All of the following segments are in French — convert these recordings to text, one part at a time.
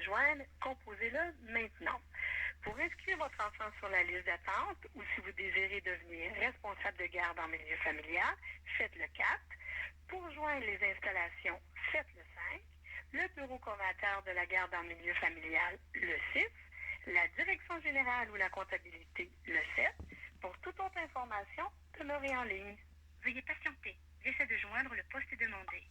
joindre, composez-le maintenant. Pour inscrire votre enfant sur la liste d'attente ou si vous désirez devenir responsable de garde en milieu familial, faites le 4. Pour joindre les installations, faites le 5. Le bureau coordonnateur de la garde en milieu familial, le 6. La direction générale ou la comptabilité, le 7. Pour toute autre information, demeurez en ligne. Veuillez patienter. J'essaie de joindre le poste demandé.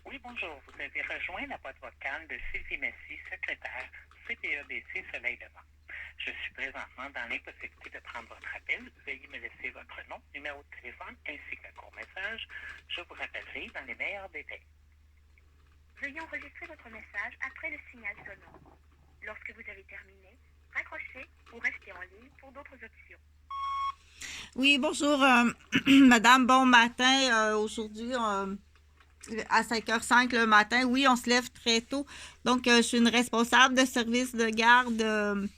Oui, bonjour. Vous avez rejoint la boîte vocale de Sylvie Messy, secrétaire CPEBC Soleil-Levant. Je suis présentement dans l'impossibilité de prendre votre appel. Veuillez me laisser votre nom, numéro de téléphone ainsi que le court message. Je vous rappellerai dans les meilleurs délais. Veuillez enregistrer votre message après le signal sonore. Lorsque vous avez terminé, raccrochez ou restez en ligne pour d'autres options. Oui, bonjour, madame, bon matin. Aujourd'hui, à 5h05 le matin, oui, on se lève très tôt. Donc, je suis une responsable de service de garde.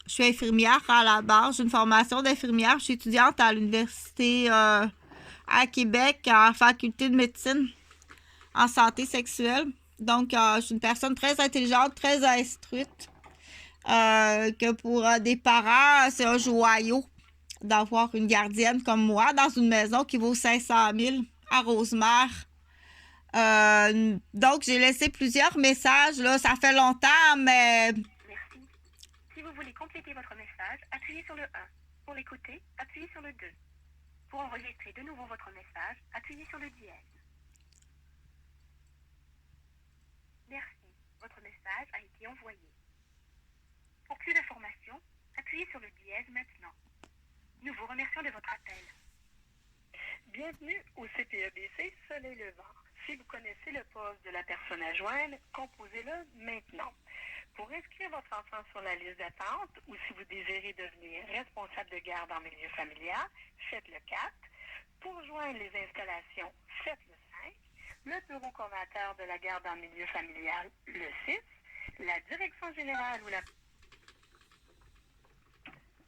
Je suis infirmière à la base. J'ai une formation d'infirmière. Je suis étudiante à l'université à Québec, en faculté de médecine en santé sexuelle. Donc, je suis une personne très intelligente, très instruite. Que pour des parents, c'est un joyau d'avoir une gardienne comme moi dans une maison qui vaut 500 000 à Rosemère. Donc, j'ai laissé plusieurs messages. Là, ça fait longtemps, mais... Merci. Si vous voulez compléter votre message, appuyez sur le 1. Pour l'écouter, appuyez sur le 2. Pour enregistrer de nouveau votre message, appuyez sur le dièse. Merci. Votre message a été envoyé. Pour plus d'informations, appuyez sur le dièse maintenant. Nous vous remercions de votre appel. Bienvenue au CPEBC Soleil-Levant. Si vous connaissez le poste de la personne à joindre, composez-le maintenant. Pour inscrire votre enfant sur la liste d'attente ou si vous désirez devenir responsable de garde en milieu familial, faites le 4. Pour joindre les installations, faites le 5. Le bureau coordonnateur de la garde en milieu familial, le 6. La direction générale ou la...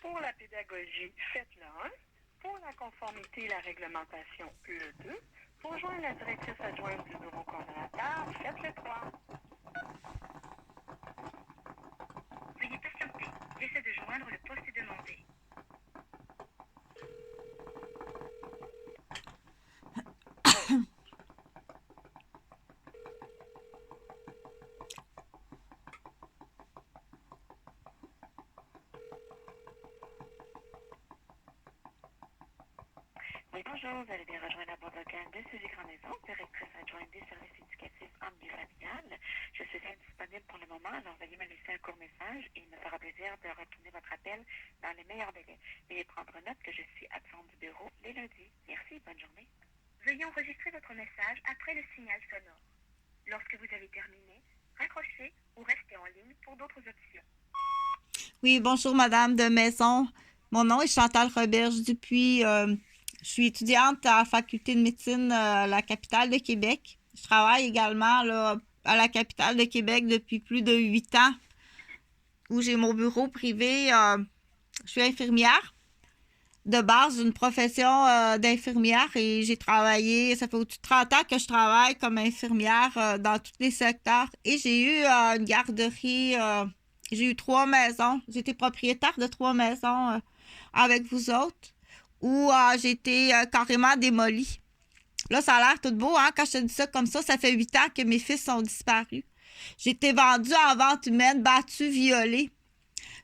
Pour la pédagogie, faites le 1. Pour la conformité et la réglementation, le 2. Pour joindre la directrice adjointe du bureau coordonnateur, faites le 3. Veuillez patienter. J'essaie de joindre le poste demandé. Oui, bonjour. Vous allez bien rejoindre la boîte vocale de Suzy Grandmaison, directrice adjointe des services éducatifs en milieu familial. Je suis indisponible pour le moment, alors veuillez me laisser un court message et il me fera plaisir de retourner votre appel dans les meilleurs délais. Veuillez prendre note que je suis absente du bureau les lundis. Merci, bonne journée. Veuillez enregistrer votre message après le signal sonore. Lorsque vous avez terminé, raccrochez ou restez en ligne pour d'autres options. Oui, bonjour, madame de maison. Mon nom est Chantal Roberge-Dupuis. Je suis étudiante à la faculté de médecine à la capitale de Québec. Je travaille également là, à la capitale de Québec depuis plus de 8 ans, où j'ai mon bureau privé. Je suis infirmière de base d'une profession d'infirmière et j'ai travaillé, ça fait au-dessus de 30 ans que je travaille comme infirmière dans tous les secteurs. Et j'ai eu une garderie, j'ai eu 3 maisons. J'ai été propriétaire de 3 maisons avec vous autres, où j'ai été carrément démolie. Là, ça a l'air tout beau, hein? Quand je te dis ça comme ça fait 8 ans que mes fils sont disparus. J'ai été vendue en vente humaine, battue, violée.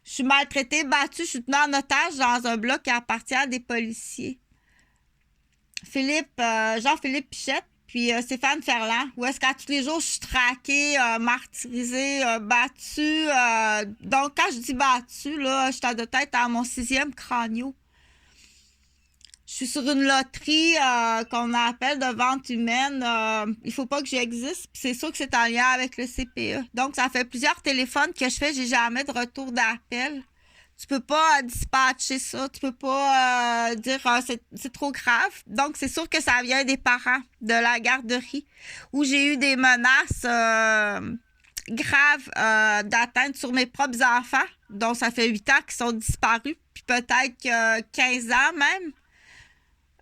Je suis maltraitée, battue, je suis tenue en otage dans un bloc qui appartient à des policiers. Jean-Philippe Pichette, puis Stéphane Ferland, où est-ce qu'à tous les jours, je suis traquée, martyrisée, battue. Donc, quand je dis battue, là, je suis de tête à mon 6e crânio. Je suis sur une loterie qu'on appelle de vente humaine. Il faut pas que j'existe. C'est sûr que c'est en lien avec le CPE. Donc, ça fait plusieurs téléphones que je fais. J'ai jamais de retour d'appel. Tu peux pas dispatcher ça. Tu peux pas dire c'est trop grave. Donc, c'est sûr que ça vient des parents de la garderie où j'ai eu des menaces graves d'atteinte sur mes propres enfants. Donc, ça fait 8 ans qu'ils sont disparus. Puis peut-être que 15 ans même.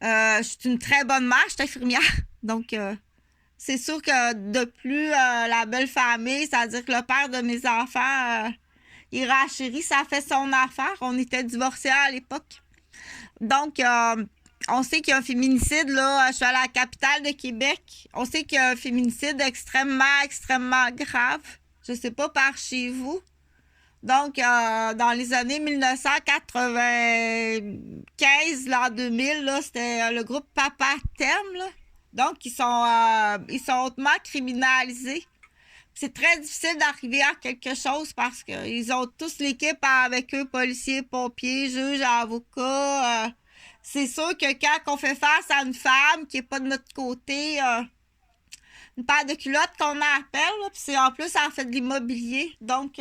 Je suis une très bonne mère. Je suis infirmière. Donc, c'est sûr que de plus la belle famille, c'est-à-dire que le père de mes enfants... Irachéri, ça a fait son affaire. On était divorcés à l'époque. Donc, on sait qu'il y a un féminicide, là. Je suis à la capitale de Québec. On sait qu'il y a un féminicide extrêmement grave. Je sais pas par chez vous. Donc, dans les années 1995, l'an 2000, là, c'était le groupe Papa Thème, là. Donc, ils sont hautement criminalisés. C'est très difficile d'arriver à quelque chose parce qu'ils ont tous l'équipe avec eux, policiers, pompiers, juges, avocats. C'est sûr que quand on fait face à une femme qui n'est pas de notre côté, une paire de culottes qu'on appelle, puis en plus, ça en fait de l'immobilier. Donc,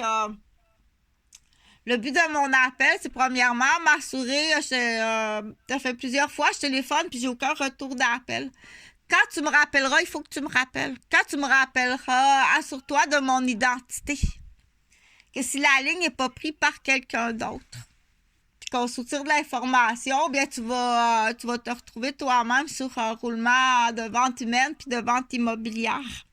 le but de mon appel, c'est premièrement m'assurer, ça fait plusieurs fois, je téléphone puis j'ai aucun retour d'appel. Quand tu me rappelleras, il faut que tu me rappelles. Quand tu me rappelleras, assure-toi de mon identité. Que si la ligne n'est pas prise par quelqu'un d'autre, puis qu'on soutire de l'information, bien tu vas te retrouver toi-même sur un roulement de vente humaine puis de vente immobilière.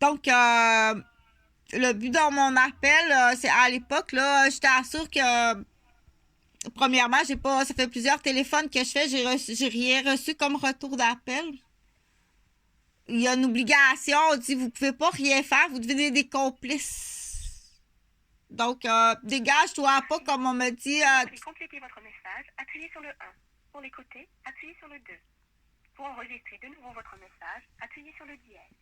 Donc, le but de mon appel, c'est à l'époque, là, je t'assure que premièrement, ça fait plusieurs téléphones que je fais, j'ai rien reçu comme retour d'appel. Il y a une obligation, on dit vous pouvez pas rien faire, vous devenez des complices. Donc, dégage-toi pas comme on me dit. Pour compléter votre message, appuyez sur le 1. Pour l'écouter, appuyez sur le 2. Pour enregistrer de nouveau votre message, appuyez sur le dièse.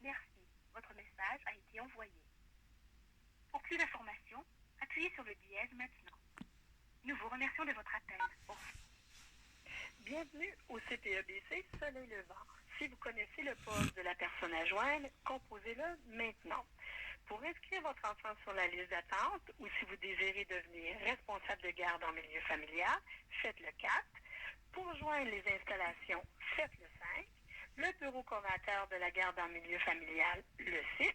Merci, votre message a été envoyé. Pour plus d'informations, appuyez sur le dièse maintenant. Nous vous remercions de votre appel. Bienvenue au CPEBC Soleil Levant. Si vous connaissez le poste de la personne à joindre, composez-le maintenant. Pour inscrire votre enfant sur la liste d'attente ou si vous désirez devenir responsable de garde en milieu familial, faites le 4. Pour joindre les installations, faites le 5. Le bureau coordonnateur de la garde en milieu familial, le 6.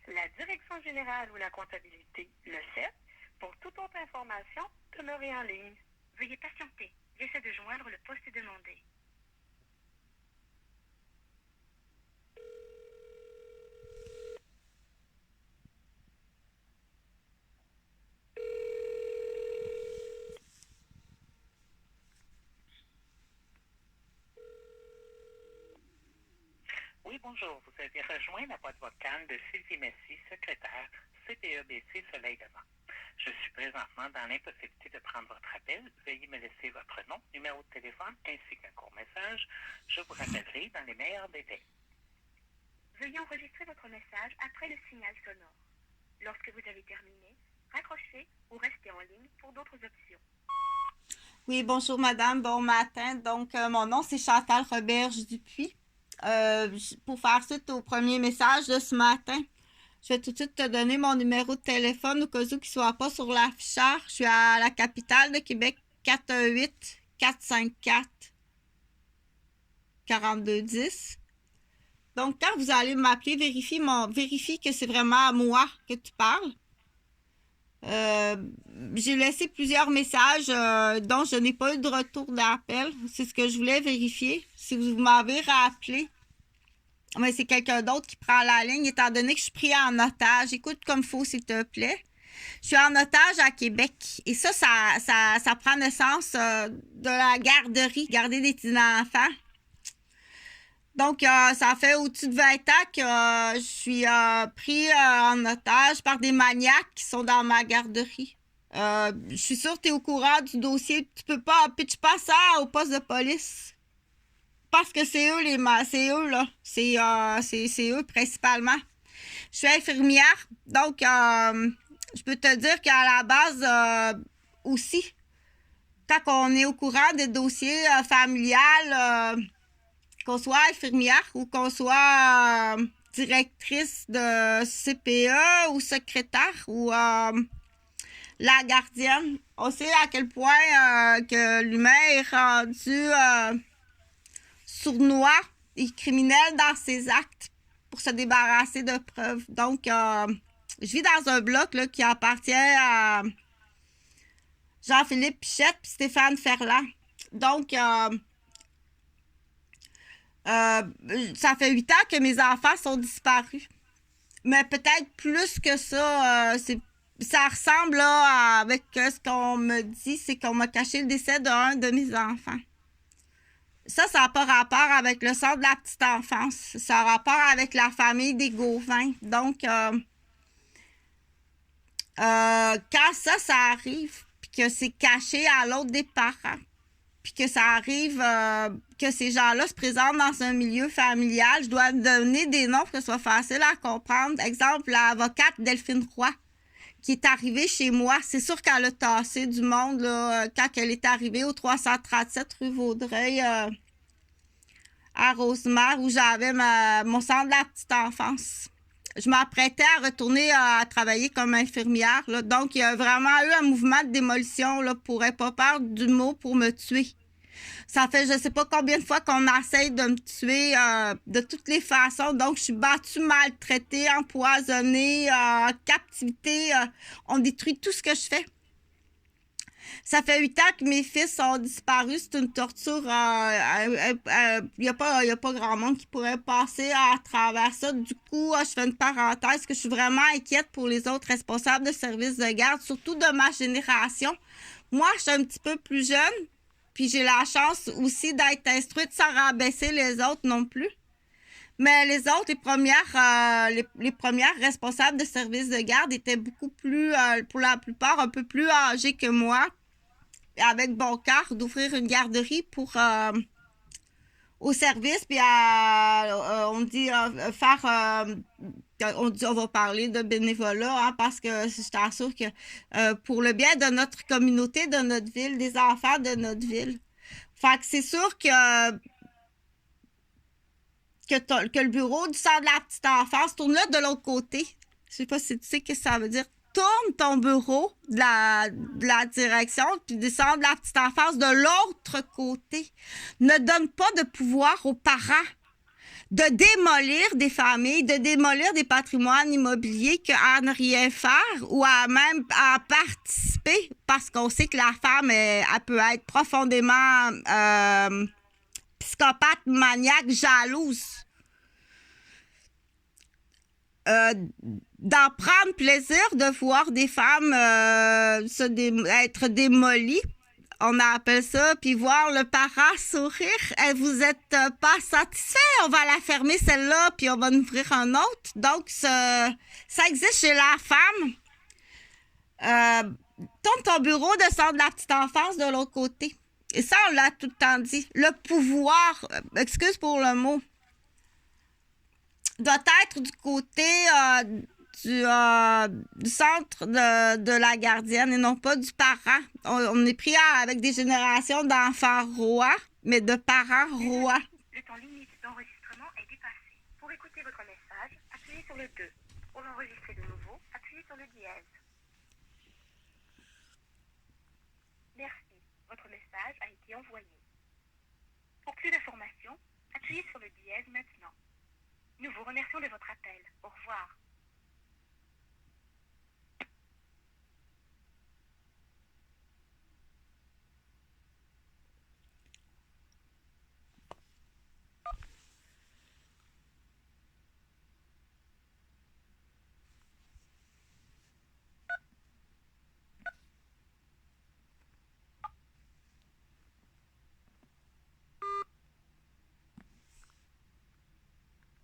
La direction générale ou la comptabilité, le 7. Pour toute autre information, demeurez en ligne. Veuillez patienter. J'essaie de joindre le poste demandé. Oui, bonjour. Vous avez rejoint la boîte vocale de Sylvie Messy, secrétaire CPEBC Soleil Levant. Je suis présentement dans l'impossibilité de prendre votre appel. Veuillez me laisser votre nom, numéro de téléphone ainsi qu'un court message. Je vous rappellerai dans les meilleurs délais. Veuillez enregistrer votre message après le signal sonore. Lorsque vous avez terminé, raccrochez ou restez en ligne pour d'autres options. Oui, bonjour madame, bon matin. Donc, mon nom c'est Chantal Roberge-Dupuis. Pour faire suite au premier message de ce matin, je vais tout de suite te donner mon numéro de téléphone au cas où il ne soit pas sur l'afficheur. Je suis à la capitale de Québec, 418-454-4210. Donc, quand vous allez m'appeler, vérifie que c'est vraiment à moi que tu parles. J'ai laissé plusieurs messages dont je n'ai pas eu de retour d'appel. C'est ce que je voulais vérifier. Si vous m'avez rappelé, mais c'est quelqu'un d'autre qui prend la ligne, étant donné que je suis pris en otage. Écoute comme il faut, s'il te plaît. Je suis en otage à Québec. Et ça prend naissance de la garderie, garder des petits-enfants. Donc, ça fait au-dessus de 20 ans que je suis pris en otage par des maniaques qui sont dans ma garderie. Je suis sûre que tu es au courant du dossier. Tu peux pas pitch pas ça au poste de police. Parce que c'est eux c'est eux là. C'est eux principalement. Je suis infirmière. Donc, je peux te dire qu'à la base aussi, quand on est au courant des dossiers familiales, qu'on soit infirmière ou qu'on soit directrice de CPE ou secrétaire ou la gardienne. On sait à quel point que l'humain est rendu sournois et criminel dans ses actes pour se débarrasser de preuves. Donc, je vis dans un bloc là, qui appartient à Jean-Philippe Pichette et Stéphane Ferland. Donc, ça fait 8 ans que mes enfants sont disparus. Mais peut-être plus que ça, ça ressemble là, avec ce qu'on me dit, c'est qu'on m'a caché le décès d'un de mes enfants. Ça n'a pas rapport avec le centre de la petite enfance. Ça a rapport avec la famille des Gauvin. Donc, quand ça arrive, puis que c'est caché à l'autre des parents, puis que ça arrive que ces gens-là se présentent dans un milieu familial, je dois donner des noms pour que ce soit facile à comprendre. Exemple, l'avocate Delphine Roy, qui est arrivée chez moi. C'est sûr qu'elle a tassé du monde là, quand elle est arrivée au 337 rue Vaudreuil à Rosemère, où j'avais mon centre de la petite enfance. Je m'apprêtais à retourner à travailler comme infirmière. Là. Donc, il y a vraiment eu un mouvement de démolition là, pour n'aie pas peur du mot pour me tuer. Ça fait je ne sais pas combien de fois qu'on essaye de me tuer de toutes les façons. Donc, je suis battue, maltraitée, empoisonnée, en captivité. On détruit tout ce que je fais. Ça fait 8 ans que mes fils sont disparus. C'est une torture. Il n'y a pas grand monde qui pourrait passer à travers ça. Du coup, je fais une parenthèse que je suis vraiment inquiète pour les autres responsables de services de garde, surtout de ma génération. Moi, je suis un petit peu plus jeune, puis j'ai la chance aussi d'être instruite sans rabaisser les autres non plus. Mais les autres, les premières responsables de services de garde étaient beaucoup plus, pour la plupart, un peu plus âgées que moi, avec bon cœur d'ouvrir une garderie pour au service, puis on dit faire on va parler de bénévolat, hein, parce que je t'assure que pour le bien de notre communauté, de notre ville, des enfants de notre ville. Fait que c'est sûr que le bureau du centre de la petite enfance tourne-le de l'autre côté. Je sais pas si tu sais ce que ça veut dire. Tourne ton bureau de la direction puis du centre de la petite enfance de l'autre côté. Ne donne pas de pouvoir aux parents de démolir des familles, de démolir des patrimoines immobiliers qu'à ne rien faire ou à même à participer, parce qu'on sait que la femme, elle peut être profondément psychopathe, maniaque, jalouse. D'en prendre plaisir de voir des femmes être démolies, on appelle ça, puis voir le parent sourire. Vous êtes pas satisfait, on va la fermer celle-là, puis on va en ouvrir un autre. Donc, ça existe chez la femme. Tourne ton bureau de centre de la petite enfance de l'autre côté. Et ça, on l'a tout le temps dit. Le pouvoir, excuse pour le mot, doit être du côté du centre de la gardienne et non pas du parent. On est pris avec des générations d'enfants rois, mais de parents rois. Le temps limite d'enregistrement est dépassé. Pour écouter votre message, appuyez sur le 2. Pour l'enregistrer de nouveau, appuyez sur le dièse. Merci. Votre message a été envoyé. Pour plus d'informations, appuyez sur le dièse maintenant. Nous vous remercions de votre appel. Au revoir.